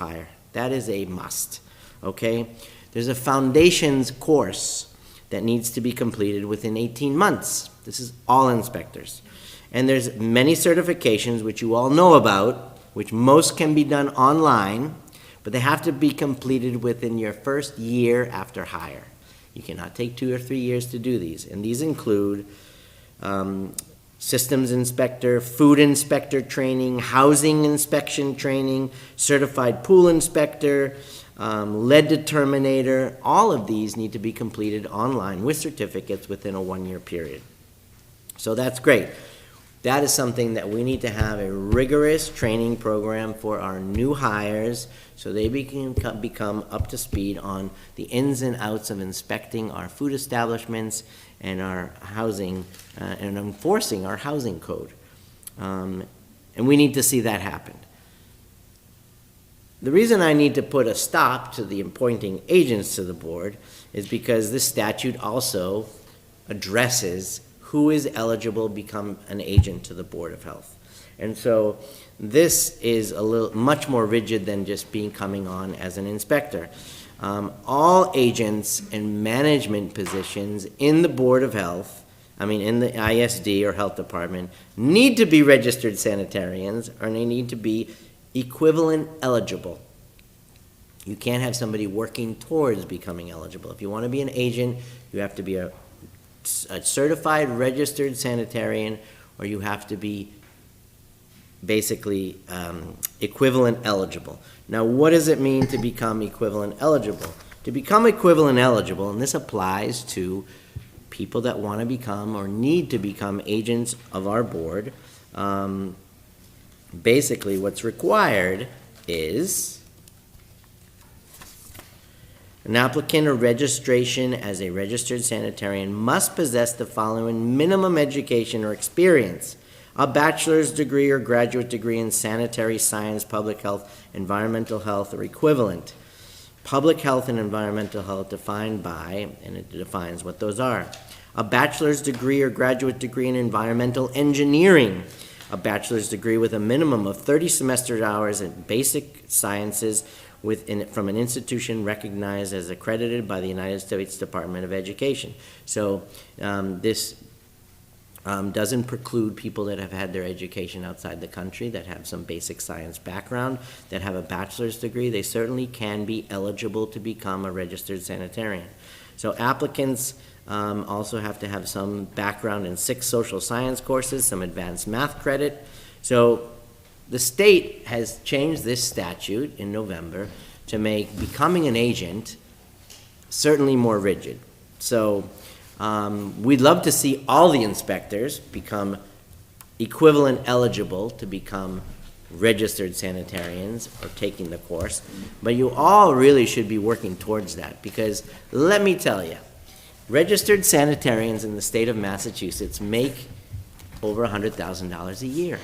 hire. That is a must, okay? There's a foundations course that needs to be completed within 18 months. This is all inspectors. And there's many certifications which you all know about, which most can be done online, but they have to be completed within your first year after hire. You cannot take 2 or 3 years to do these. And these include systems inspector, food inspector training, housing inspection training, certified pool inspector, lead determinator. All of these need to be completed online with certificates within a 1-year period. So that's great. That is something that we need to have a rigorous training program for our new hires so they become up to speed on the ins and outs of inspecting our food establishments and our housing and enforcing our housing code. And we need to see that happen. The reason I need to put a stop to the appointing agents to the board is because this statute also addresses who is eligible to become an agent to the Board of Health. And so this is much more rigid than just coming on as an inspector. All agents and management positions in the Board of Health, in the ISD or Health Department, need to be registered sanitarians, or they need to be equivalent eligible. You can't have somebody working towards becoming eligible. If you want to be an agent, you have to be a certified registered sanitarian, or you have to be basically equivalent eligible. Now, what does it mean to become equivalent eligible? To become equivalent eligible, and this applies to people that want to become or need to become agents of our board, basically what's required is an applicant or registration as a registered sanitarian must possess the following minimum education or experience: a bachelor's degree or graduate degree in sanitary science, public health, environmental health, or equivalent. Public health and environmental health defined by, and it defines what those are: a bachelor's degree or graduate degree in environmental engineering, a bachelor's degree with a minimum of 30 semester hours in basic sciences from an institution recognized as accredited by the United States Department of Education. So this doesn't preclude people that have had their education outside the country, that have some basic science background, that have a bachelor's degree. They certainly can be eligible to become a registered sanitarian. So applicants also have to have some background in 6 social science courses, some advanced math credit. So the state has changed this statute in November to make becoming an agent certainly more rigid. So we'd love to see all the inspectors become equivalent eligible to become registered sanitarians or taking the course, but you all really should be working towards that, because let me tell you, registered sanitarians in the state of Massachusetts make over $100,000 a year.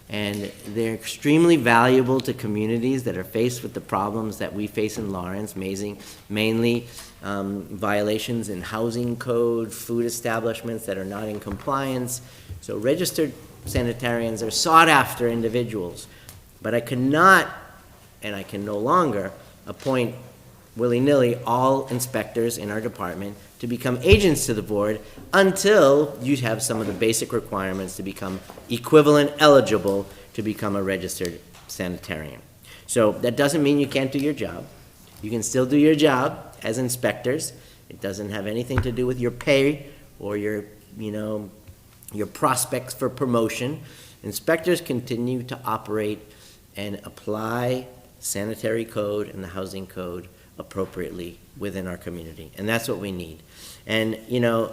And they're extremely valuable to communities that are faced with the problems that we face in Lawrence, mainly violations in housing code, food establishments that are not in compliance. So registered sanitarians are sought after individuals. But I cannot, and I can no longer, appoint willy-nilly all inspectors in our department to become agents to the board until you have some of the basic requirements to become equivalent eligible to become a registered sanitarian. So that doesn't mean you can't do your job. You can still do your job as inspectors. It doesn't have anything to do with your pay or your prospects for promotion. Inspectors continue to operate and apply sanitary code and the housing code appropriately within our community, and that's what we need. And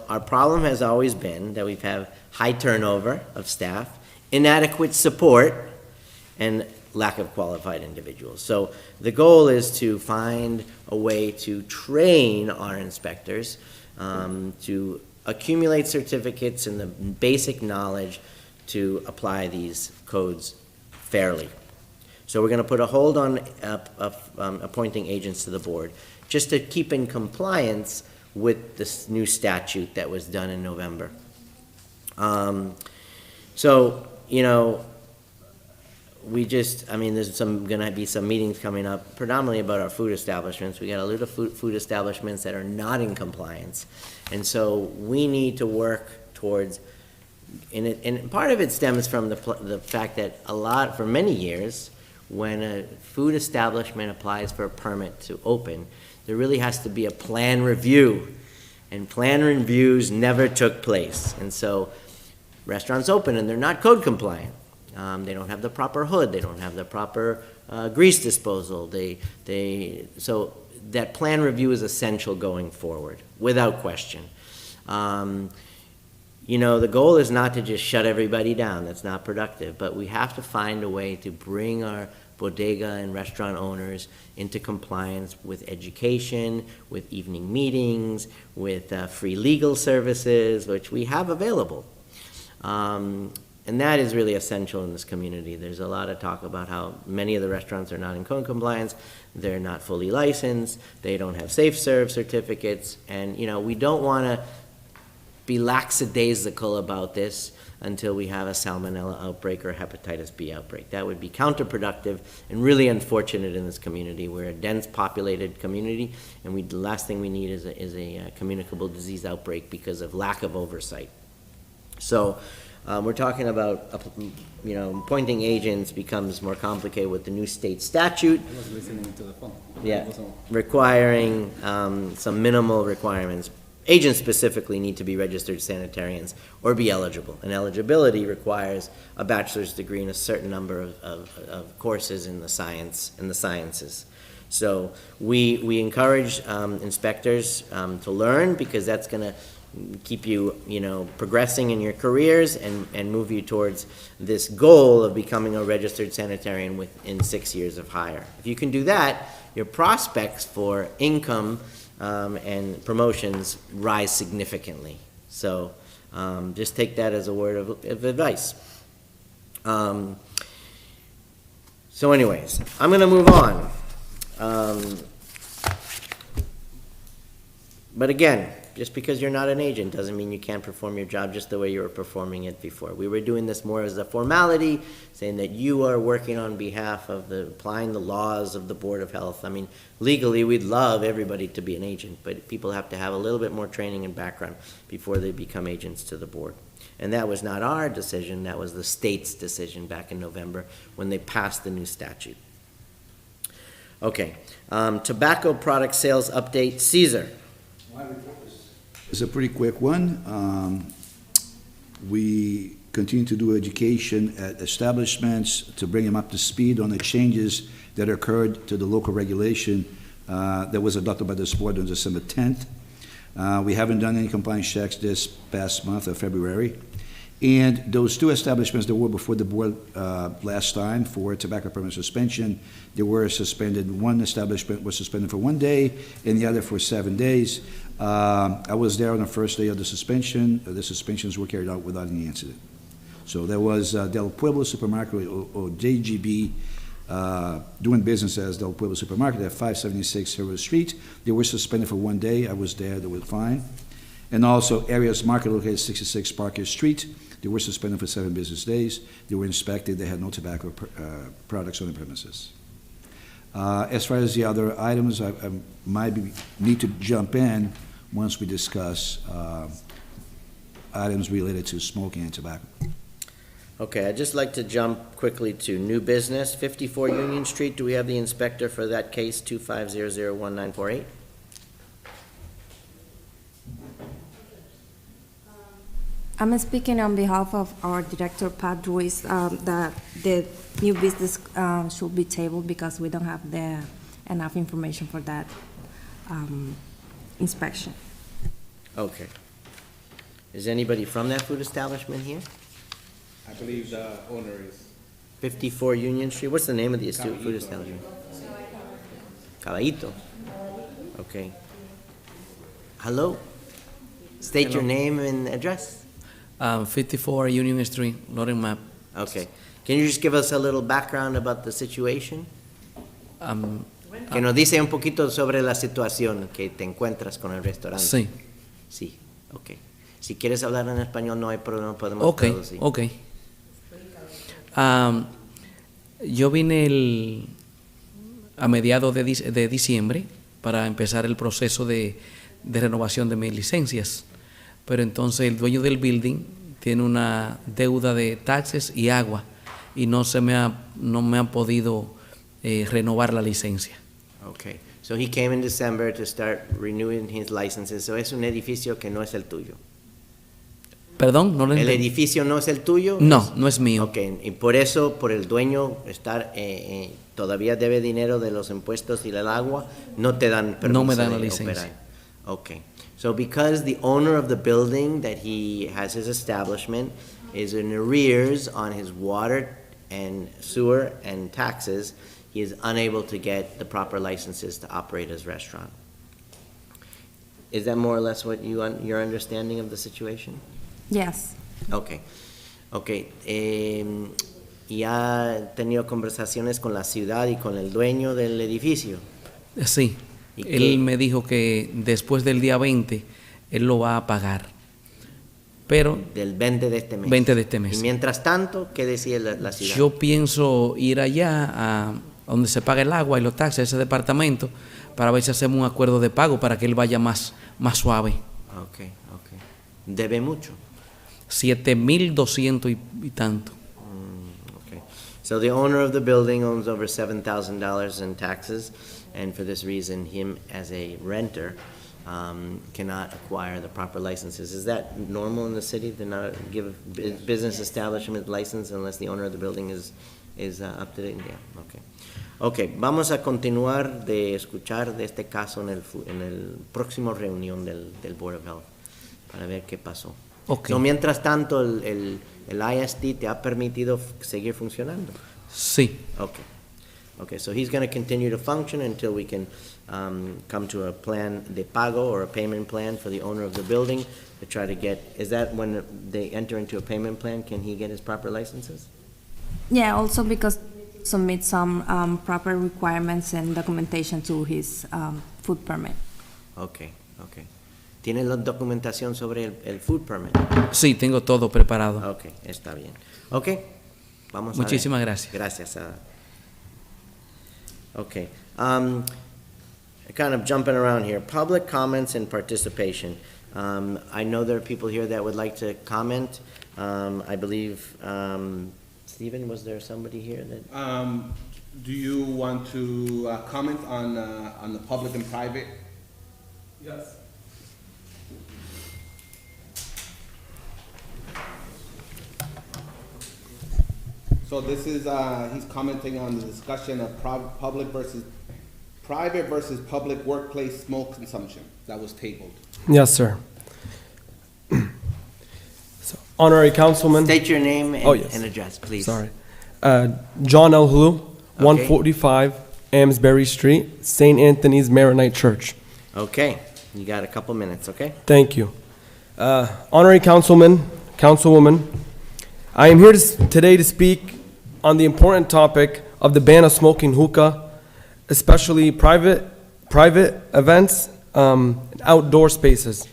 our problem has always been that we've had high turnover of staff, inadequate support, and lack of qualified individuals. So the goal is to find a way to train our inspectors to accumulate certificates and the basic knowledge to apply these codes fairly. So we're going to put a hold on appointing agents to the board, just to keep in compliance with this new statute that was done in November. we just, I mean, there's gonna be some meetings coming up predominantly about our food establishments. We got a lot of food establishments that are not in compliance. And so we need to work towards, and part of it stems from the fact that for many years, when a food establishment applies for a permit to open, there really has to be a plan review. And plan reviews never took place. And so restaurants open and they're not code compliant. They don't have the proper hood. They don't have the proper grease disposal. So that plan review is essential going forward, without question. The goal is not to just shut everybody down. That's not productive. But we have to find a way to bring our bodega and restaurant owners into compliance with education, with evening meetings, with free legal services, which we have available. And that is really essential in this community. There's a lot of talk about how many of the restaurants are not in code compliance, they're not fully licensed, they don't have safe serve certificates, and we don't want to be lackadaisical about this until we have a salmonella outbreak or hepatitis B outbreak. That would be counterproductive and really unfortunate in this community. We're a dense populated community, and the last thing we need is a communicable disease outbreak because of lack of oversight. So we're talking about, appointing agents becomes more complicated with the new state statute. I was listening to the phone. Yeah, requiring some minimal requirements. Agents specifically need to be registered sanitarians or be eligible. And eligibility requires a bachelor's degree in a certain number of courses in the sciences. So we encourage inspectors to learn, because that's going to keep you, progressing in your careers and move you towards this goal of becoming a registered sanitarian within 6 years of hire. If you can do that, your prospects for income and promotions rise significantly. So just take that as a word of advice. So anyways, I'm going to move on. But again, just because you're not an agent doesn't mean you can't perform your job just the way you were performing it before. We were doing this more as a formality, saying that you are working on behalf of applying the laws of the Board of Health. I mean, legally, we'd love everybody to be an agent, but people have to have a little bit more training and background before they become agents to the board. And that was not our decision, that was the state's decision back in November when they passed the new statute. Okay, tobacco product sales update, Caesar. It's a pretty quick one. We continue to do education at establishments to bring them up to speed on the changes that occurred to the local regulation that was adopted by this board on December 10th. We haven't done any compliance checks this past month of February. And those two establishments that were before the board last time for tobacco permit suspension, they were suspended. One establishment was suspended for 1 day and the other for 7 days. I was there on the first day of the suspension. The suspensions were carried out without any incident. So there was Del Pueblo Supermarket, or JGB, doing business as Del Pueblo Supermarket at 576 Hero Street. They were suspended for 1 day. I was there. They were fine. And also Arias Market located at 66 Parker Street. They were suspended for 7 business days. They were inspected. They had no tobacco products on the premises. As far as the other items, I might need to jump in once we discuss items related to smoking and tobacco. Okay, I'd just like to jump quickly to new business, 54 Union Street. Do we have the inspector for that case, 25001948? I'm speaking on behalf of our director, Pat Ruiz, that the new business should be tabled because we don't have enough information for that inspection. Okay. Is anybody from that food establishment here? I believe the owner is 54 Union Street. What's the name of the food establishment? Caballito. Okay. Hello? State your name and address. 54 Union Street, Loren Map. Okay. Can you just give us a little background about the situation? Que nos dice un poquito sobre la situación que te encuentras con el restaurante. Sí. Sí, ok. Si quieres hablar en español no hay problema, podemos traducir. Okay. Yo vine a mediados de diciembre para empezar el proceso de renovación de mis licencias, pero entonces el dueño del building tiene una deuda de taxes y agua y no me han podido renovar la licencia. Okay, so he came in December to start renewing his licenses, so es un edificio que no es el tuyo. Perdón, no lo ¿El entendí. edificio no es el tuyo? No, no es mío. Ok, y por eso, por el dueño estar, todavía debe dinero de los impuestos y del agua, no te dan permiso No me dan la de licencia. operar. Okay, so because the owner of the building that he has his establishment is in arrears on his water and sewer and taxes, he is unable to get the proper licenses to operate his restaurant. Is that more or less what your understanding of the situation? Yes. Okay, okay. ¿Y ha tenido conversaciones con la ciudad y con el dueño del edificio? Sí, ¿Y él qué? me dijo que después del día 20 él lo va a pagar, pero Del 20 de este mes. 20 de este mes. Y mientras tanto, ¿qué decía la ciudad? yo pienso ir allá a donde se paga el agua y los taxes, ese departamento, para ver si hacemos un acuerdo de pago para que él vaya más suave. Okay, okay. ¿Debe mucho? 7,200 y tanto. Okay. So the owner of the building owns over $7,000 in taxes, and for this reason, him as a renter cannot acquire the proper licenses. Is that normal in the city to not give a business establishment license unless the owner of the building is up to date? Yeah, okay. Okay, vamos a continuar de escuchar de este caso en el próximo reunión del Board of Health para ver qué pasó. Okay. So, mientras tanto, el ISD te ha permitido seguir funcionando. Sí, Okay. Okay, so he's going to continue to function until we can come to a plan de pago or a payment plan for the owner of the building to try to get, is that when they enter into a payment plan, can he get his proper licenses? Yeah, also because submit some proper requirements and documentation to his food permit. Okay, okay. ¿Tiene la documentación sobre el food permit? sí, tengo todo preparado. Okay, está bien. Okay, vamos a ver. Muchísimas gracias. Gracias. Okay. Kind of jumping around here. Public comments and participation. I know there are people here that would like to comment. I believe, Stephen, was there somebody here that? Do you want to comment on the public and private? Yes. So this is, he's commenting on the discussion of private versus public workplace smoke consumption that was tabled. Yes, sir. So, Honorary Councilman, State your name Oh, yes. and address, please. sorry. John L. Hulu, 145 Amesbury Street, St. Anthony's Maronite Church. Okay, you got a couple minutes, okay? Thank you. Honorary Councilman, Councilwoman, I am here today to speak on the important topic of the ban of smoking hookah, especially private events, and outdoor spaces.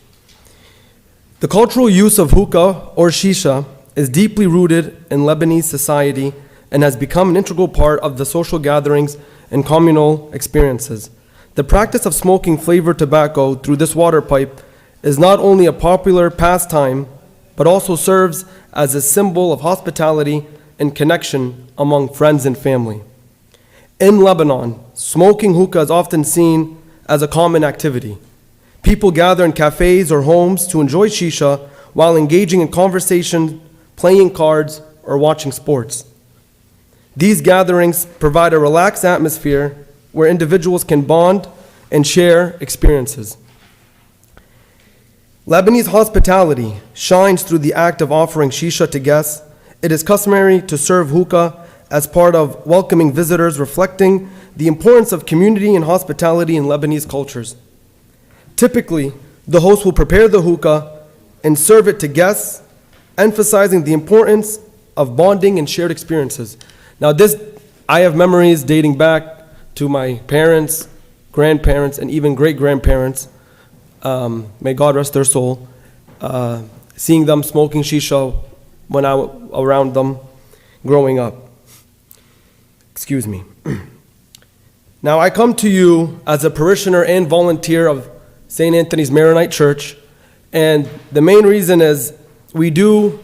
The cultural use of hookah or shisha is deeply rooted in Lebanese society and has become an integral part of the social gatherings and communal experiences. The practice of smoking flavored tobacco through this water pipe is not only a popular pastime, but also serves as a symbol of hospitality and connection among friends and family. In Lebanon, smoking hookah is often seen as a common activity. People gather in cafes or homes to enjoy shisha while engaging in conversation, playing cards, or watching sports. These gatherings provide a relaxed atmosphere where individuals can bond and share experiences. Lebanese hospitality shines through the act of offering shisha to guests. It is customary to serve hookah as part of welcoming visitors, reflecting the importance of community and hospitality in Lebanese cultures. Typically, the host will prepare the hookah and serve it to guests, emphasizing the importance of bonding and shared experiences. Now I have memories dating back to my parents, grandparents, and even great-grandparents, may God rest their soul, seeing them smoking shisha when I was around them growing up. Excuse me. Now, I come to you as a parishioner and volunteer of St. Anthony's Maronite Church, and the main reason is we do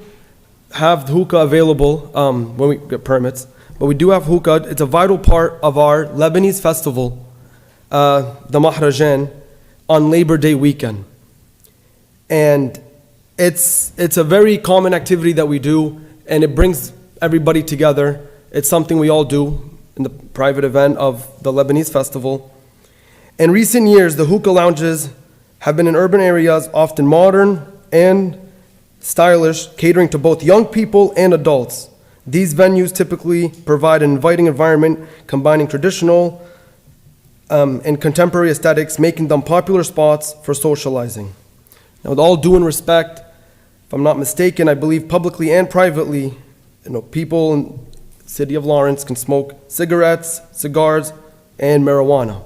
have hookah available when we get permits, but we do have hookah. It's a vital part of our Lebanese festival, the Mahrajan, on Labor Day weekend. And it's a very common activity that we do, and it brings everybody together. It's something we all do in the private event of the Lebanese festival. In recent years, the hookah lounges have been in urban areas, often modern and stylish, catering to both young people and adults. These venues typically provide an inviting environment, combining traditional and contemporary aesthetics, making them popular spots for socializing. Now, with all due respect, if I'm not mistaken, I believe publicly and privately, people in the city of Lawrence can smoke cigarettes, cigars, and marijuana.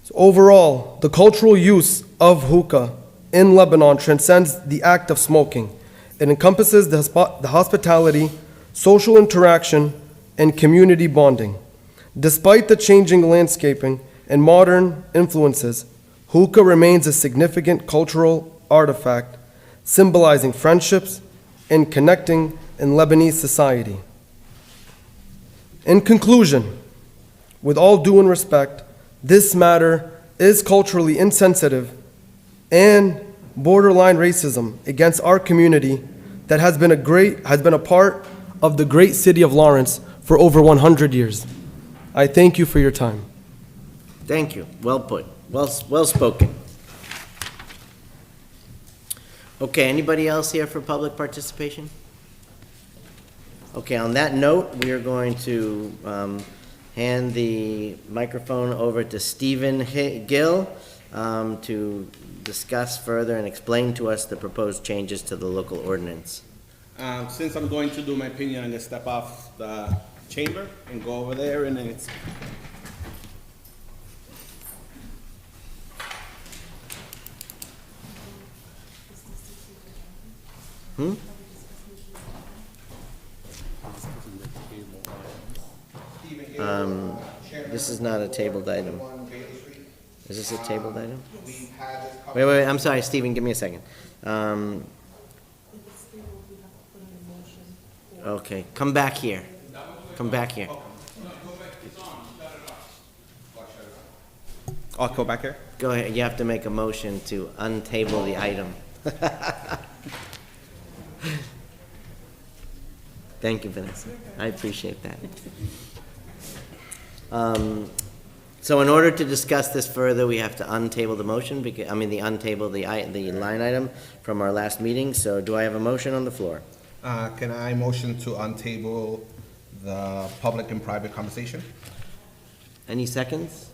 So overall, the cultural use of hookah in Lebanon transcends the act of smoking. It encompasses the hospitality, social interaction, and community bonding. Despite the changing landscaping and modern influences, hookah remains a significant cultural artifact, symbolizing friendships and connecting in Lebanese society. In conclusion, with all due respect, this matter is culturally insensitive and borderline racism against our community that has been a part of the great city of Lawrence for over 100 years. I thank you for your time. Thank you. Well put. Well spoken. Okay, anybody else here for public participation? Okay, on that note, we are going to hand the microphone over to Stephen Gill to discuss further and explain to us the proposed changes to the local ordinance. Since I'm going to do my opinion, I'm gonna step off the chamber and go over there, and then it's. This is not a tabled item. Is this a tabled item? Wait, I'm sorry, Stephen, give me a second. Okay, come back here. Come back here. I'll go back here. Go ahead, you have to make a motion to untable the item. Thank you, Vanessa. I appreciate that. So in order to discuss this further, we have to untable the motion, untable the line item from our last meeting. So do I have a motion on the floor? Can I motion to untable the public and private conversation? Any seconds?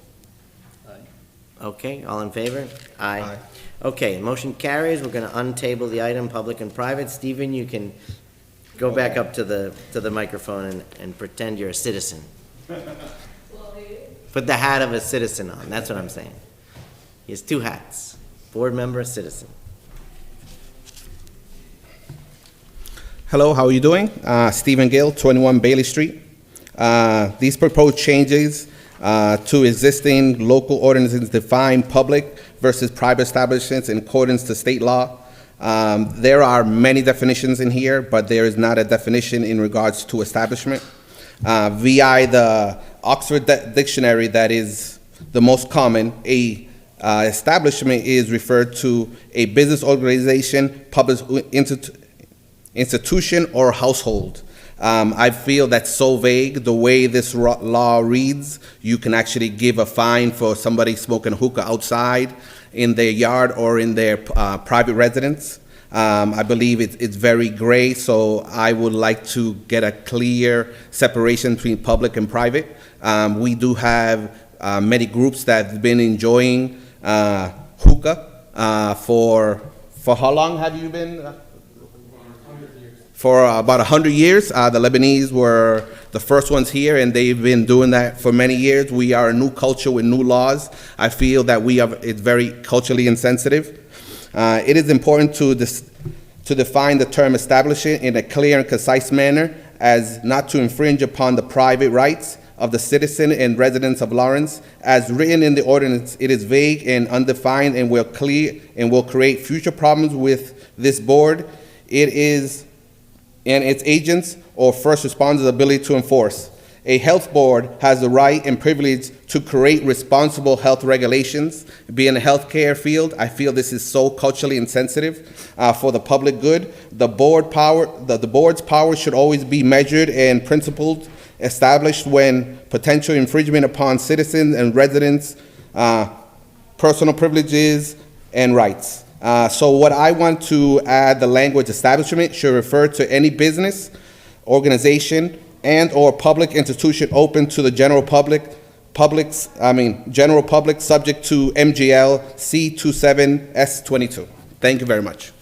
Okay, all in favor? Aye. Okay, motion carries. We're gonna untable the item, public and private. Stephen, you can go back up to the microphone and pretend you're a citizen. Put the hat of a citizen on, that's what I'm saying. He has two hats, board member, citizen. Hello, how are you doing? Stephen Gill, 21 Bailey Street. These proposed changes to existing local ordinances define public versus private establishments in accordance to state law. There are many definitions in here, but there is not a definition in regards to establishment. VI the Oxford Dictionary, that is the most common, establishment is referred to a business organization, public institution, or household. I feel that's so vague. The way this law reads, you can actually give a fine for somebody smoking hookah outside in their yard or in their private residence. I believe it's very gray, so I would like to get a clear separation between public and private. We do have many groups that have been enjoying hookah for how long have you been? For about 100 years. The Lebanese were the first ones here, and they've been doing that for many years. We are a new culture with new laws. I feel that it's very culturally insensitive. It is important to define the term establishment in a clear and concise manner, as not to infringe upon the private rights of the citizen and residents of Lawrence. As written in the ordinance, it is vague and undefined and will create future problems with this board. It is and its agents or first responders' ability to enforce. A health board has the right and privilege to create responsible health regulations. Being in the healthcare field, I feel this is so culturally insensitive for the public good. The board's power should always be measured and principled, established when potential infringement upon citizens and residents' personal privileges and rights. So what I want to add, the language establishment should refer to any business, organization, and/or public institution open to the general public, subject to MGL C27S22. Thank you very much.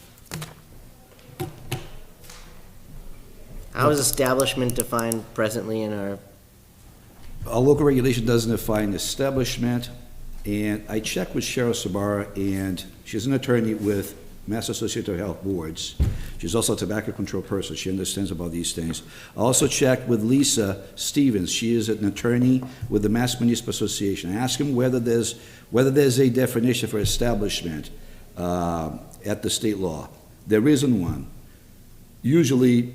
How is establishment defined presently in our, Our local regulation doesn't define establishment, and I checked with Cheryl Sabara, and she's an attorney with Mass Association of Health Boards. She's also a tobacco control person. She understands about these things. I also checked with Lisa Stevens. She is an attorney with the Mass Municipal Association. I asked him whether there's a definition for establishment at the state law. There isn't one. Usually,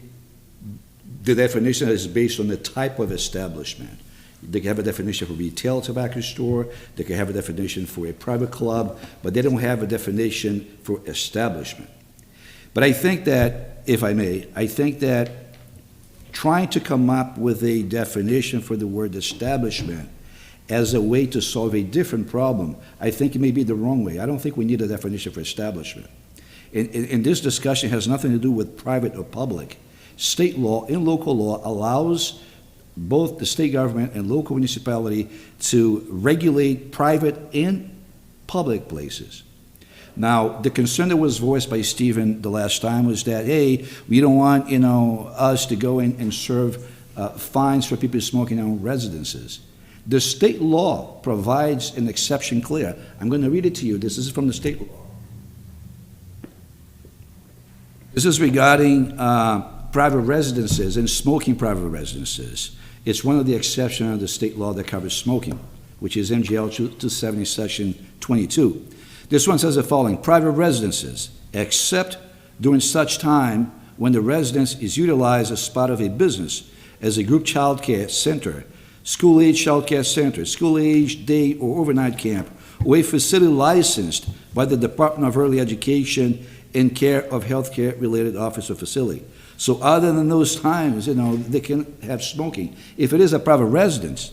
the definition is based on the type of establishment. They can have a definition for retail tobacco store, they can have a definition for a private club, but they don't have a definition for establishment. But I think that, if I may, I think that trying to come up with a definition for the word establishment as a way to solve a different problem, I think it may be the wrong way. I don't think we need a definition for establishment. And this discussion has nothing to do with private or public. State law and local law allows both the state government and local municipality to regulate private and public places. Now, the concern that was voiced by Stephen the last time was that, hey, we don't want, us to go in and serve fines for people smoking in our own residences. The state law provides an exception clear. I'm going to read it to you. This is from the state law. This is regarding private residences and smoking private residences. It's one of the exceptions of the state law that covers smoking, which is MGL 270, Section 22. This one says the following: private residences, except during such time when the residence is utilized as part of a business, as a group child care center, school-age child care center, school-age day or overnight camp, or a facility licensed by the Department of Early Education in care of healthcare-related office or facility. So other than those times, they can have smoking. If it is a private residence,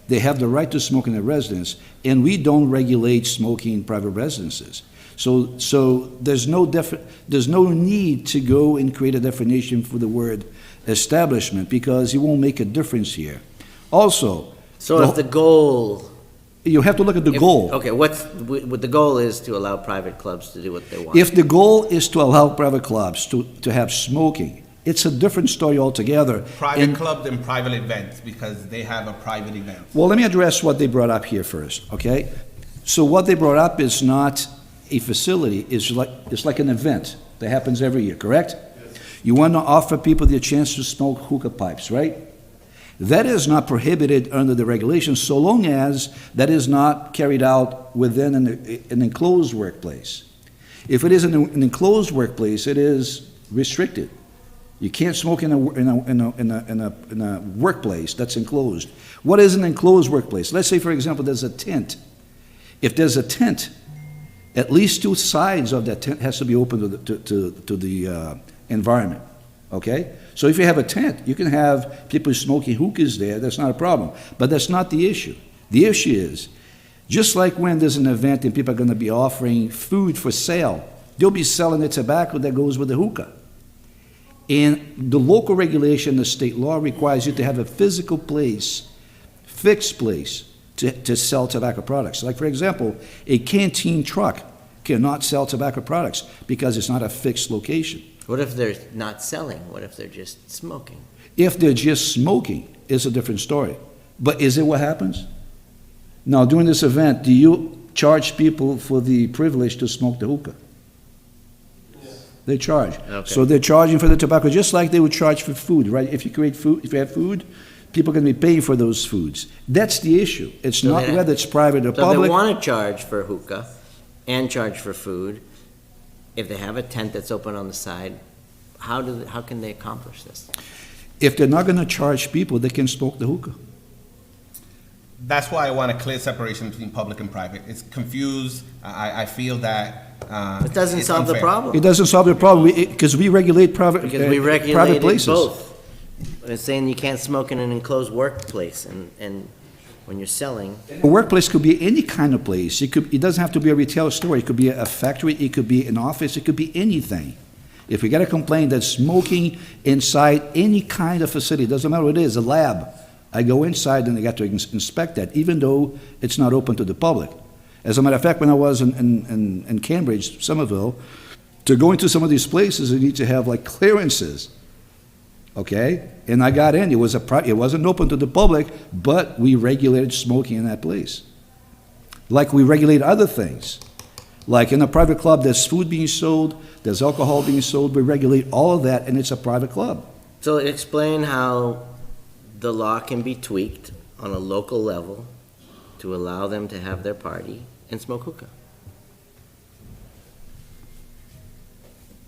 they have the right to smoke in their residence, and we don't regulate smoking in private residences. So there's no need to go and create a definition for the word establishment, because it won't make a difference here. Also, so if the goal, you have to look at the goal. Okay, what the goal is to allow private clubs to do what they want. If the goal is to allow private clubs to have smoking, it's a different story altogether. Private clubs and private events, because they have a private event. Well, let me address what they brought up here first, okay? So what they brought up is not a facility, it's like an event that happens every year, correct? Yes. You want to offer people the chance to smoke hookah pipes, right? That is not prohibited under the regulations, so long as that is not carried out within an enclosed workplace. If it is an enclosed workplace, it is restricted. You can't smoke in a workplace that's enclosed. What is an enclosed workplace? Let's say, for example, there's a tent. If there's a tent, at least two sides of that tent has to be open to the environment. Okay? So if you have a tent, you can have people smoking hookahs there, that's not a problem. But that's not the issue. The issue is, just like when there's an event and people are going to be offering food for sale, they'll be selling the tobacco that goes with the hookah. And the local regulation, the state law, requires you to have a physical place, fixed place, to sell tobacco products. Like, for example, a canteen truck cannot sell tobacco products because it's not a fixed location. What if they're not selling? What if they're just smoking? If they're just smoking, it's a different story. But is it what happens? Now, during this event, do you charge people for the privilege to smoke the hookah? They charge. Okay. So they're charging for the tobacco, just like they would charge for food, right? If you create food, if you have food, people are gonna be paying for those foods. That's the issue. It's So not they- whether it's private or So if they public. want to charge for hookah and charge for food, if they have a tent that's open on the side, how can they accomplish this? If they're not gonna charge people, they can smoke the hookah. That's why I want a clear separation between public and private. It's confused. I feel that, It doesn't it's solve the unfair. problem. It doesn't solve the problem, because we regulate private, Because we private regulated places. both. It's saying you can't smoke in an enclosed workplace, and when you're selling, A workplace could be any kind of place. It doesn't have to be a retail store. It could be a factory, it could be an office, it could be anything. If we get a complaint that smoking inside any kind of facility, doesn't matter what it is, a lab, I go inside and I got to inspect that, even though it's not open to the public. As a matter of fact, when I was in Cambridge, Somerville, to go into some of these places, you need to have like clearances. Okay? And I got in, it wasn't open to the public, but we regulated smoking in that place. Like we regulate other things. Like in a private club, there's food being sold, there's alcohol being sold, we regulate all of that, and it's a private club. so explain how the law can be tweaked on a local level to allow them to have their party and smoke hookah.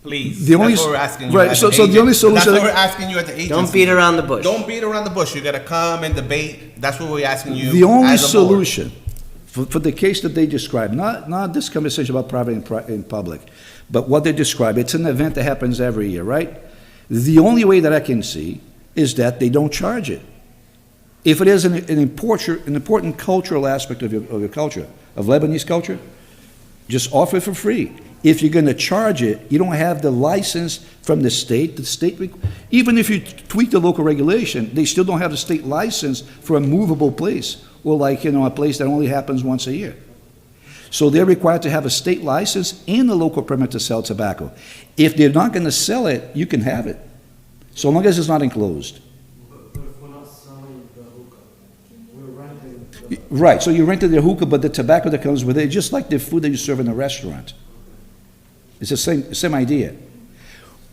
Please, The only that's what s- we're asking you right, as so- an so the agent. only solution- That's what we're asking you as the agency. Don't beat around the bush. Don't beat around the bush. You gotta come and debate. That's what we're asking you The only as a board. solution for the case that they described, not this conversation about private and public, but what they describe, it's an event that happens every year, right? The only way that I can see is that they don't charge it. If it is an important cultural aspect of your culture, of Lebanese culture, just offer it for free. If you're gonna charge it, you don't have the license from the state, even if you tweak the local regulation, they still don't have the state license for a movable place, or like, a place that only happens once a year. So they're required to have a state license and a local permit to sell tobacco. If they're not gonna sell it, you can have it, so long as it's not enclosed. Right, so you rented the hookah, but the tobacco that comes with it, just like the food that you serve in a restaurant. It's the same idea.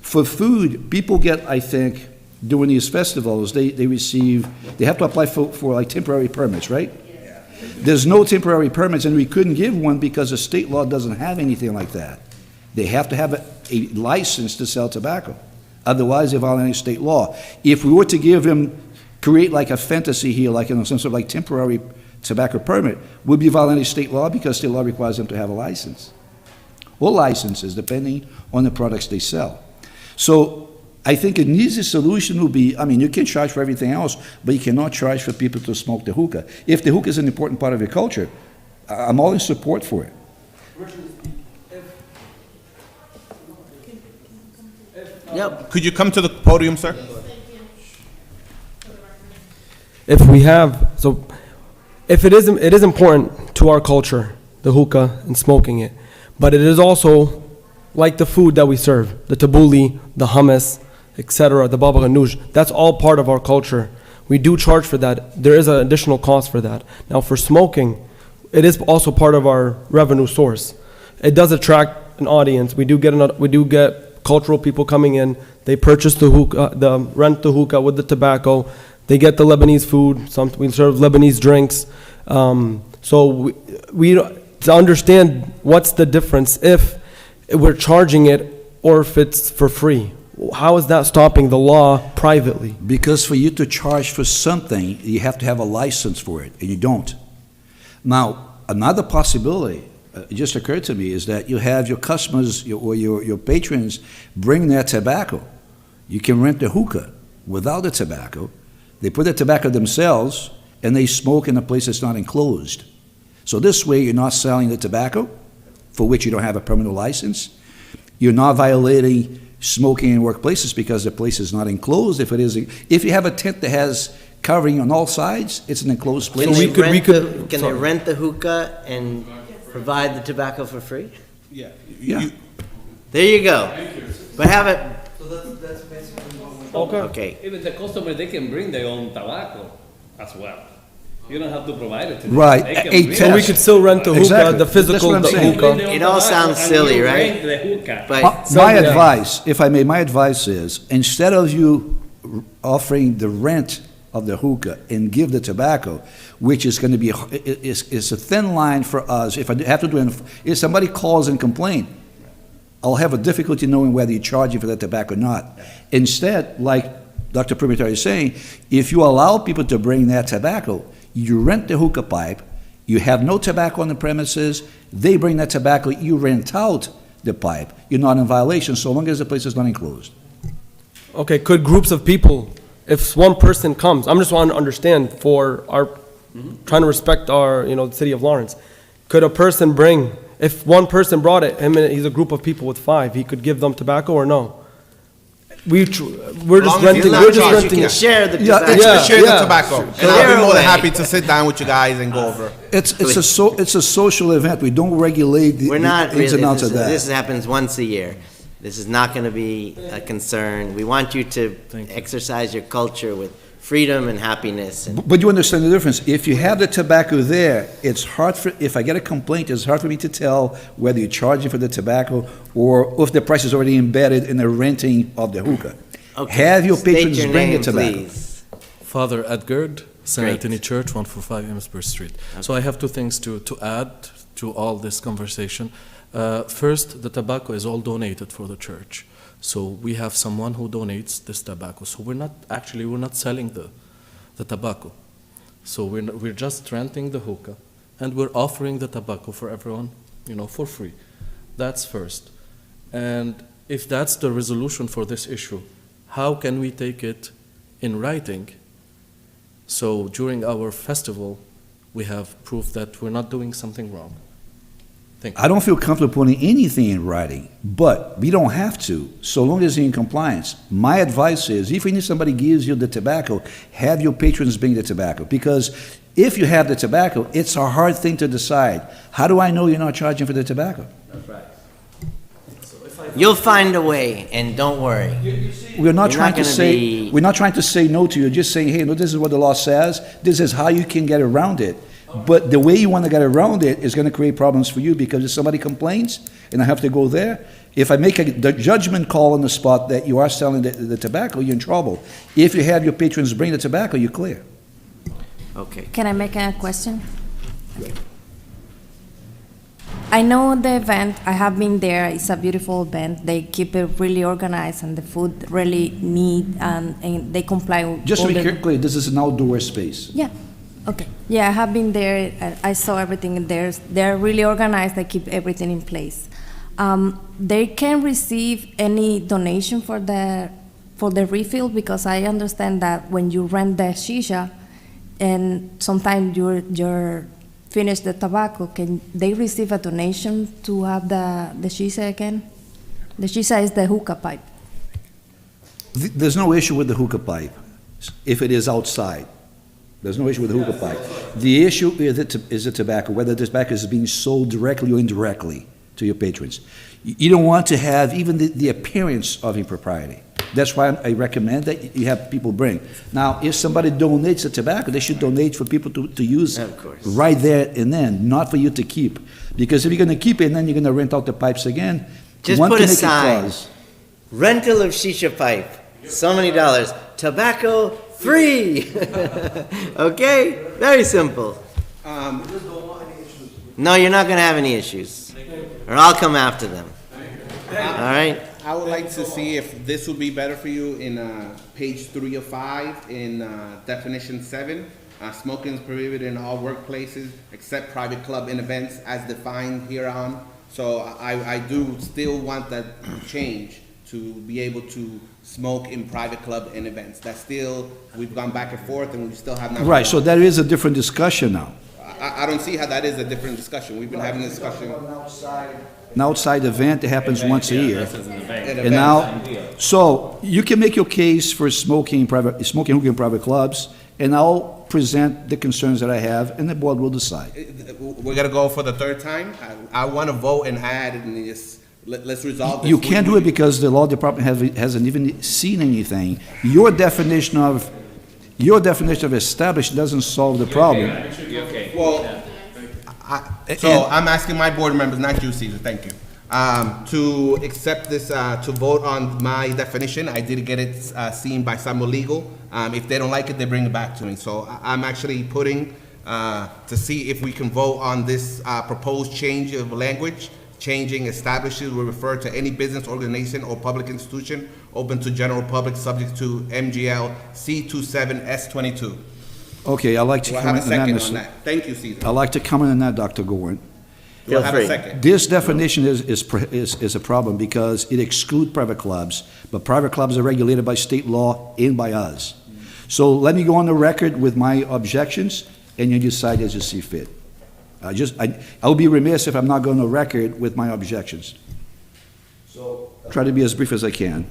For food, people get, I think, during these festivals, they have to apply for like temporary permits, right? There's no temporary permits, and we couldn't give one because the state law doesn't have anything like that. They have to have a license to sell tobacco. Otherwise, they're violating state law. If we were to create like a fantasy here, like some sort of like temporary tobacco permit, would be violating state law because state law requires them to have a license. Or licenses, depending on the products they sell. So I think an easy solution would be, you can charge for everything else, but you cannot charge for people to smoke the hookah. If the hookah is an important part of your culture, I'm all in support for it. Yep. Could you come to the podium, sir? If it is important to our culture, the hookah and smoking it, but it is also like the food that we serve, the tabbouleh, the hummus, etc., the baba ganoush. That's all part of our culture. We do charge for that. There is an additional cost for that. Now, for smoking, it is also part of our revenue source. It does attract an audience. We do get cultural people coming in. They purchase the hookah, rent the hookah with the tobacco. They get the Lebanese food. We serve Lebanese drinks. So we to understand what's the difference if we're charging it or if it's for free. How is that stopping the law privately? Because for you to charge for something, you have to have a license for it, and you don't. Now, another possibility, it just occurred to me, is that you have your customers or your patrons bring their tobacco. You can rent the hookah without the tobacco. They put the tobacco themselves, and they smoke in a place that's not enclosed. So this way, you're not selling the tobacco, for which you don't have a permanent license. You're not violating smoking in workplaces because the place is not enclosed. If you have a tent that has covering on all sides, it's an enclosed place. Can they rent the hookah and provide the tobacco for free? Yeah. Yeah. There you go. But have it, So that's basically what we're. okay. Even the customer, they can bring their own tobacco as well. You don't have to provide it to them. Right, They can a bring test. it. So we could still rent the hookah, Exactly. the That's physical, what I'm the saying. hookah. Bring the It all tobacco sounds and silly, you right? rent the hookah. But My yeah. advice, if I may, my advice is, instead of you offering the rent of the hookah and give the tobacco, which is gonna be, is a thin line for us, if I have to do, if somebody calls and complain, I'll have a difficulty knowing whether you charge you for that tobacco or not. Instead, like Dr. Primatari is saying, if you allow people to bring that tobacco, you rent the hookah pipe, you have no tobacco on the premises, they bring that tobacco, you rent out the pipe, you're not in violation so long as the place is not enclosed. Okay, could groups of people, if one person comes, I'm just wanting to understand for our, trying to respect our, the city of Lawrence. Could a person bring, if one person brought it, he's a group of people with 5, he could give them tobacco or no? We're just long as renting, he's not we're just charged, you renting can it. share the Yeah, tobacco. Yeah. Share the tobacco. And I'll Clear be more than away. happy to sit down with you guys and go over. It's a social event, we don't regulate the We're not the ins really, and outs this of that. this happens once a year. This is not going to be a concern. We want you to exercise your culture with freedom and happiness. And But you understand the difference. If you have the tobacco there, it's hard for, if I get a complaint, it's hard for me to tell whether you're charging for the tobacco or if the price is already embedded in the renting of the hookah. Okay, Have your state patrons your bring the name, tobacco. please. Father Edgard, St. Great. Anthony Church, 145 Amesbury Street. So I have two things to add to all this conversation. First, the tobacco is all donated for the church. So we have someone who donates this tobacco. So we're not selling the tobacco. So we're just renting the hookah, and we're offering the tobacco for everyone, for free. That's first. And if that's the resolution for this issue, how can we take it in writing? So during our festival, we have proof that we're not doing something wrong. Thank you. I don't feel comfortable putting anything in writing, but we don't have to, so long as you're in compliance. My advice is, if somebody gives you the tobacco, have your patrons bring the tobacco, because if you have the tobacco, it's a hard thing to decide. How do I know you're not charging for the tobacco? You'll find a way, and don't worry. We're not You're trying not to gonna say, be- we're not trying to say no to you, just saying, hey, no, this is what the law says, this is how you can get around it. But the way you want to get around it is going to create problems for you, because if somebody complains and I have to go there, if I make the judgment call on the spot that you are selling the tobacco, you're in trouble. If you have your patrons bring the tobacco, you're clear. Okay. Can I make a question? I know the event, I have been there, it's a beautiful event. They keep it really organized and the food really neat, and they comply with Just to all be the- clear, this is an outdoor space. Yeah, okay. Yeah, I have been there, I saw everything in there. They're really organized, they keep everything in place. They can receive any donation for the refill, because I understand that when you rent the shisha, and sometimes you're finish the tobacco, can they receive a donation to have the shisha again? The shisha is the hookah pipe. There's no issue with the hookah pipe, if it is outside. There's no issue with the hookah pipe. The issue is the tobacco, whether the tobacco is being sold directly or indirectly to your patrons. You don't want to have even the appearance of impropriety. That's why I recommend that you have people bring. Now, if somebody donates the tobacco, they should donate for people to use Of course. right there and then, not for you to keep. Because if you're going to keep it and then you're going to rent out the pipes again, Just one put can a make it sign. cause. Rental of shisha pipe, so many dollars. Tobacco free. Okay? Very simple. No, you're not going to have any issues. Or I'll come after them. All right? I would like to see if this would be better for you in page 3 of 5 in definition 7. Smoking is prohibited in all workplaces except private club and events as defined hereon. So I do still want that change to be able to smoke in private club and events. That's still, we've gone back and forth and we still have not. Right, so that is a different discussion now. I don't see how that is a different discussion. We've been having this discussion. An outside event that happens once a year. An And event. now, so you can make your case for smoking hookah in private clubs, and I'll present the concerns that I have, and the board will decide. We're gonna go for the third time. I want to vote and add and just, let's resolve this. You can't do it because the law department hasn't even seen anything. Your definition of Your definition of established doesn't solve the problem. Well, so I'm asking my board members, not you, Caesar, thank you, to accept this, to vote on my definition. I did get it seen by some legal. If they don't like it, they bring it back to me. So I'm actually putting, to see if we can vote on this proposed change of language. Changing establishes will refer to any business, organization, or public institution open to general public subject to MGL C27S22. Okay, I'd like to Do I have a comment on that, second Mr. on that? Thank you, Caesar. I'd like to comment on that, Dr. Gorin. Do I Feel have a free. second? This definition is a problem because it excludes private clubs, but private clubs are regulated by state law and by us. So let me go on the record with my objections, and you decide as you see fit. I'll be remiss if I'm not going on the record with my objections. So I'll try to be as brief as I can.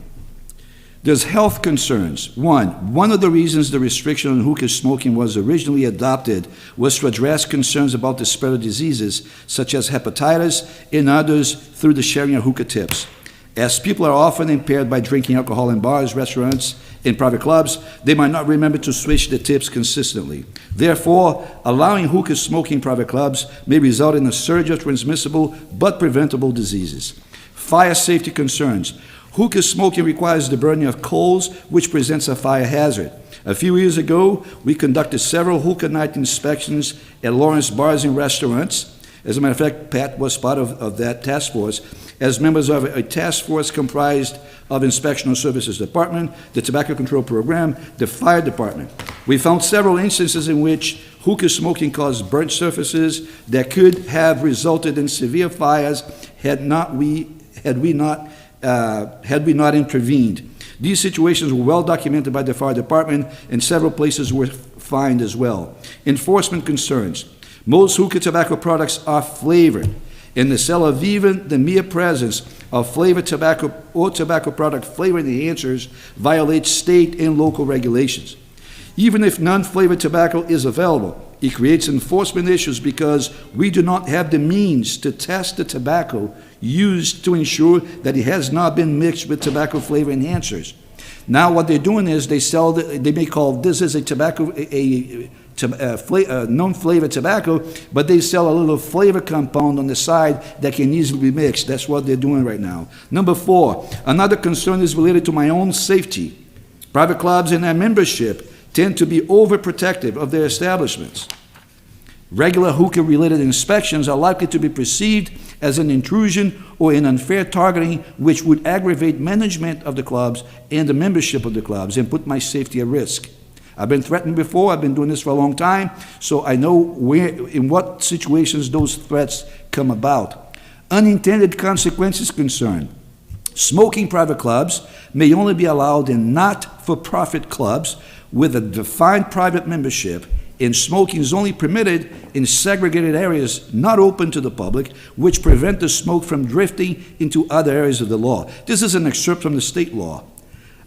There's health concerns. One of the reasons the restriction on hookah smoking was originally adopted was to address concerns about the spread of diseases such as hepatitis and others through the sharing of hookah tips. As people are often impaired by drinking alcohol in bars, restaurants, and private clubs, they might not remember to switch the tips consistently. Therefore, allowing hookah smoking in private clubs may result in a surge of transmissible but preventable diseases. Fire safety concerns. Hookah smoking requires the burning of coals, which presents a fire hazard. A few years ago, we conducted several hookah night inspections at Lawrence bars and restaurants. As a matter of fact, Pat was part of that task force, as members of a task force comprised of Inspectional Services Department, the Tobacco Control Program, the Fire Department. We found several instances in which hookah smoking caused burnt surfaces that could have resulted in severe fires had we not intervened. These situations were well documented by the Fire Department, and several places were fined as well. Enforcement concerns. Most hookah tobacco products are flavored, and the sale of even the mere presence of flavored tobacco or tobacco product flavor enhancers violates state and local regulations. Even if non-flavored tobacco is available, it creates enforcement issues because we do not have the means to test the tobacco used to ensure that it has not been mixed with tobacco flavor enhancers. Now what they're doing is they may call this as a tobacco, non-flavored tobacco, but they sell a little flavor compound on the side that can easily be mixed. That's what they're doing right now. Number 4, another concern is related to my own safety. Private clubs and their membership tend to be overprotective of their establishments. Regular hookah-related inspections are likely to be perceived as an intrusion or an unfair targeting, which would aggravate management of the clubs and the membership of the clubs and put my safety at risk. I've been threatened before. I've been doing this for a long time, so I know in what situations those threats come about. Unintended consequences concern. Smoking private clubs may only be allowed in not-for-profit clubs with a defined private membership, and smoking is only permitted in segregated areas not open to the public, which prevent the smoke from drifting into other areas of the law. This is an excerpt from the state law.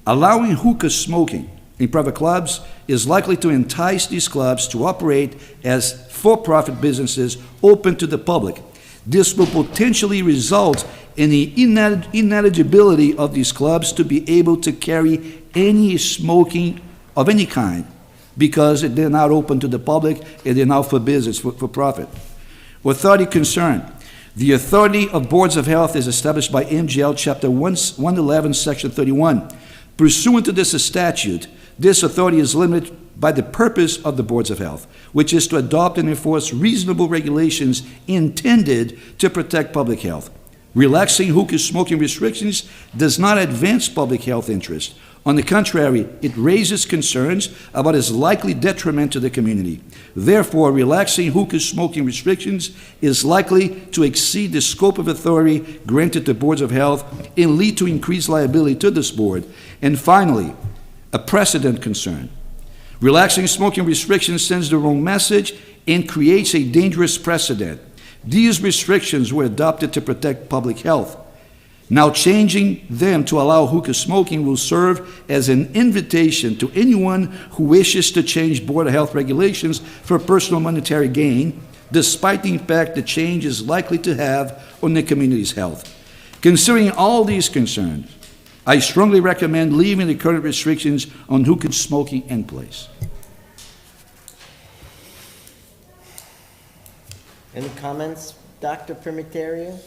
Allowing hookah smoking in private clubs is likely to entice these clubs to operate as for-profit businesses open to the public. This will potentially result in the ineligibility of these clubs to be able to carry any smoking of any kind, because they're not open to the public and they're now for business, for profit. Authority concern. The authority of boards of health is established by MGL Chapter 111, Section 31. Pursuant to this statute, this authority is limited by the purpose of the boards of health, which is to adopt and enforce reasonable regulations intended to protect public health. Relaxing hookah smoking restrictions does not advance public health interest. On the contrary, it raises concerns about its likely detriment to the community. Therefore, relaxing hookah smoking restrictions is likely to exceed the scope of authority granted to boards of health and lead to increased liability to this board. And finally, a precedent concern. Relaxing smoking restrictions sends the wrong message and creates a dangerous precedent. These restrictions were adopted to protect public health. Now changing them to allow hookah smoking will serve as an invitation to anyone who wishes to change Board of Health regulations for personal monetary gain, despite the impact the change is likely to have on the community's health. Considering all these concerns, I strongly recommend leaving the current restrictions on hookah smoking in place. Any comments, Dr. Primitario?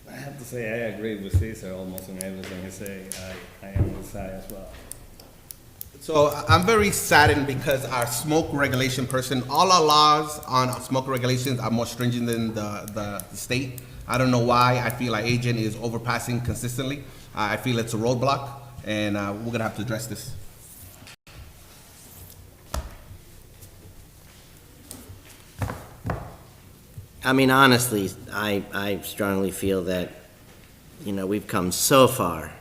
I have to say, I agree with Cesar almost on everything he say. I am on the side as well. So I'm very saddened because our smoke regulation person, all our laws on smoke regulations are more stringent than the state. I don't know why. I feel like agent is overpassing consistently. I feel it's a roadblock, and we're gonna have to address this. I mean, honestly, I strongly feel that, you know, we've come so far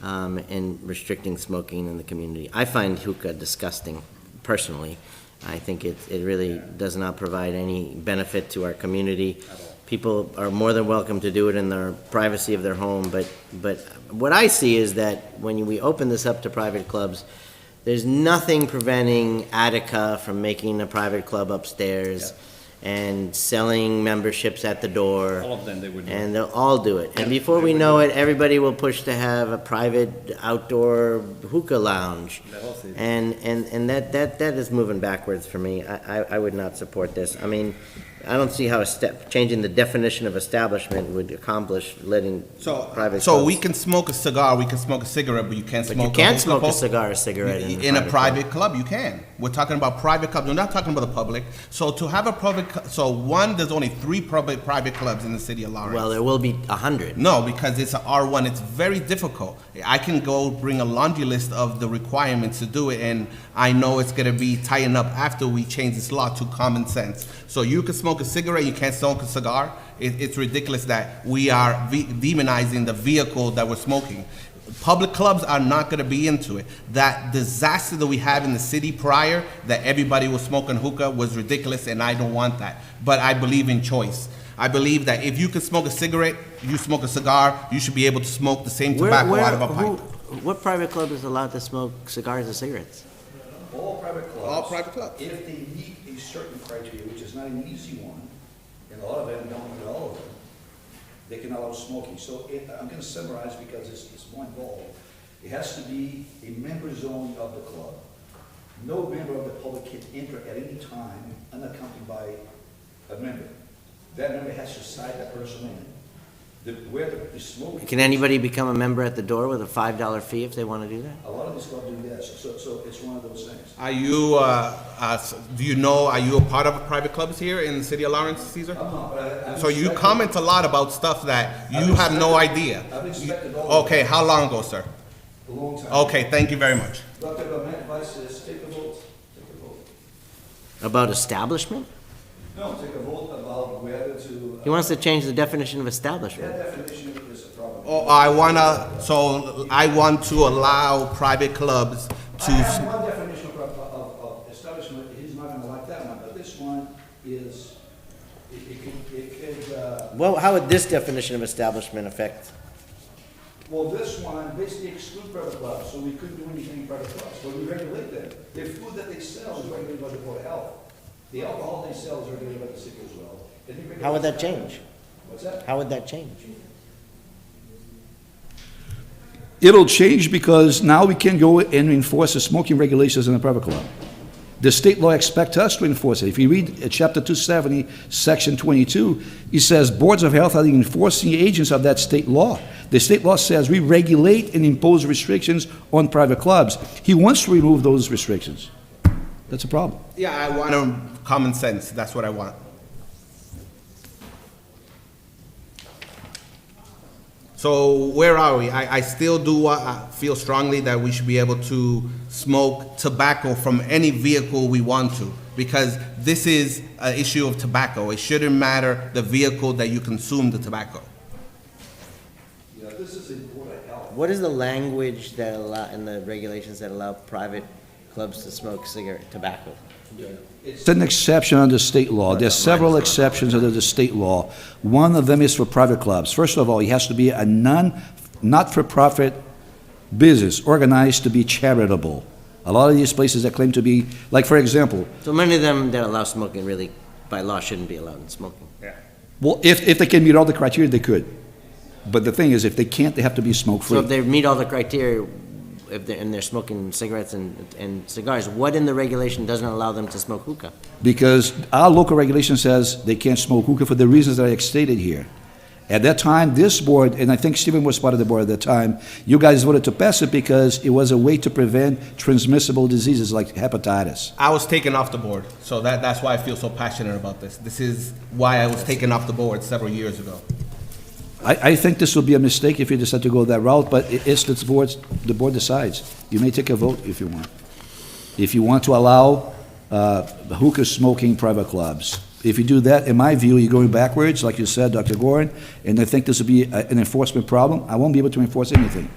in restricting smoking in the community. I find hookah disgusting, personally. I think it really does not provide any benefit to our community. People are more than welcome to do it in the privacy of their home, but what I see is that when we open this up to private clubs, there's nothing preventing Attica from making a private club upstairs and selling memberships at the door. All of them, they would do. And they'll all do it. And before we know it, everybody will push to have a private outdoor hookah lounge. The whole city. And that is moving backwards for me. I would not support this. I mean, I don't see how changing the definition of establishment would accomplish letting private So clubs. we can smoke a cigar, we can smoke a cigarette, but you can't But smoke you can't hookah smoke a pole? cigar or cigarette In a private club, you can. We're talking about private clubs. We're not talking about the public. So to have a there's only 3 private clubs in the city of Lawrence. Well, there will be 100. No, because it's a R1. It's very difficult. I can go bring a laundry list of the requirements to do it, and I know it's gonna be tightened up after we change this law to common sense. So you can smoke a cigarette, you can't smoke a cigar. It's ridiculous that we are demonizing the vehicle that we're smoking. Public clubs are not gonna be into it. That disaster that we had in the city prior, that everybody was smoking hookah, was ridiculous, and I don't want that. But I believe in choice. I believe that if you can smoke a cigarette, you smoke a cigar, you should be able to smoke the same tobacco out of a pipe. What private club is allowed to smoke cigars or cigarettes? All private clubs. All private clubs. If they meet a certain criteria, which is not an easy one, and a lot of them don't meet all of them, they can allow smoking. So I'm gonna summarize because it's more involved. It has to be a member zone of the club. No member of the public can enter at any time unaccompanied by a member. That member has to sign that person in. Where the smoking. Can anybody become a member at the door with a $5 fee if they want to do that? A lot of these clubs do that, so it's one of those things. Are you, are you a part of private clubs here in the city of Lawrence, Caesar? I'm not, but I. So you comment a lot about stuff that you have no idea. I've inspected all of Okay, how long ago, sir? a long time. Okay, thank you very much. Dr. My advice is take a vote, take a vote. About establishment? No, take a vote about whether to. He wants to change the definition of establishment. That definition is a problem. Oh, I want to allow private clubs I to, have one definition of establishment, he's not gonna like that one, but this one is, it could, Well, how would this definition of establishment affect? well, this one basically exclude private clubs, so we couldn't do anything in private clubs, but we regulate them. The food that they sell is regulated by the Board of Health. The alcohol they sell is regulated by the city as well. And we regulate How would that that. change? What's that? How would that change? It'll change because now we can go and enforce the smoking regulations in a private club. The state law expects us to enforce it. If you read chapter 270, section 22, it says boards of health are the enforcing agents of that state law. The state law says we regulate and impose restrictions on private clubs. He wants to remove those restrictions. That's a problem. yeah, I want common sense. That's what I want. So where are we? I still do feel strongly that we should be able to smoke tobacco from any vehicle we want to, because this is an issue of tobacco. It shouldn't matter the vehicle that you consume the tobacco. Yeah, this is important health. What is the language that allow, in the regulations that allow private clubs to smoke tobacco? It's an exception under state law. There's several exceptions under the state law. One of them is for private clubs. First of all, it has to be a not-for-profit business, organized to be charitable. A lot of these places that claim to be, like, for example, So many of them that allow smoking really, by law, shouldn't be allowed in smoking. well, if they can meet all the criteria, they could. But the thing is, if they can't, they have to be So smoke-free. if they meet all the criteria, if they're smoking cigarettes and cigars, what in the regulation doesn't allow them to smoke hookah? Because our local regulation says they can't smoke hookah for the reasons that I stated here. At that time, this board, and I think Stephen was part of the board at that time, you guys voted to pass it because it was a way to prevent transmissible diseases like hepatitis. I was taken off the board, so that's why I feel so passionate about this. This is why I was taken off the board several years ago. I think this would be a mistake if you decide to go that route, but it's the board decides. You may take a vote if you want. If you want to allow hookah smoking private clubs. If you do that, in my view, you're going backwards, like you said, Dr. Gorin, and I think this would be an enforcement problem. I won't be able to enforce anything.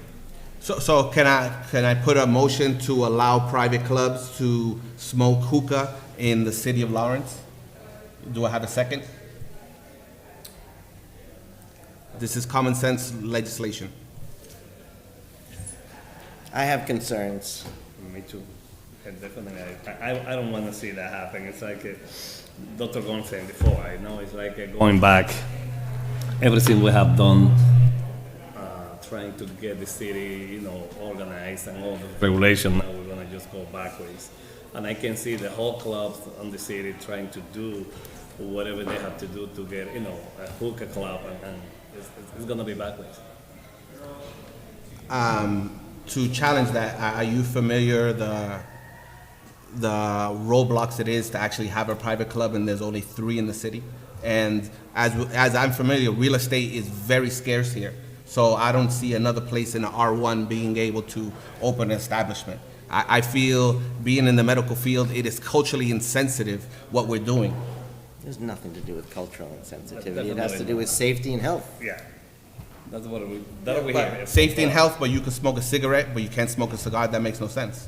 So can I put a motion to allow private clubs to smoke hookah in the city of Lawrence? Do I have a second? This is common sense legislation. I have concerns. Me too. And definitely, I don't want to see that happen. It's like Dr. Gon said before, I know it's like going back, everything we have done, trying to get the city, organized and all the regulation, now we're gonna just go backwards. And I can see the whole clubs on the city trying to do whatever they have to do to get, a hookah club, and it's gonna be backwards. To challenge that, are you familiar the roadblocks it is to actually have a private club, and there's only 3 in the city? And as I'm familiar, real estate is very scarce here. So I don't see another place in the R1 being able to open an establishment. I feel, being in the medical field, it is culturally insensitive what we're doing. There's nothing to do with cultural insensitivity. It has to do with safety and health. Yeah, that's what we hear. Safety and health, but you can smoke a cigarette, but you can't smoke a cigar. That makes no sense.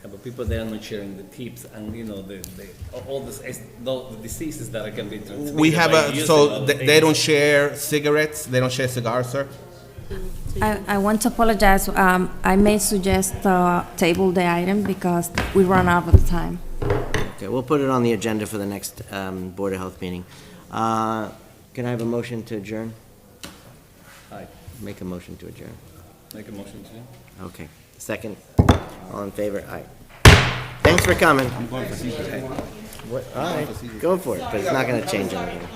Yeah, but people, they are not sharing the tips and, all the diseases that can be transmitted. We have by using so other they things. don't share cigarettes, they don't share cigars, sir? I want to apologize. I may suggest table the item because we run out of time. Okay, we'll put it on the agenda for the next Board of Health meeting. Can I have a motion to adjourn? Aye. Make a motion to adjourn. Make a motion to. Okay. Second? All in favor? Aye. Thanks for coming. I'm going for CPA. All right, go for it, but it's not going to change anything.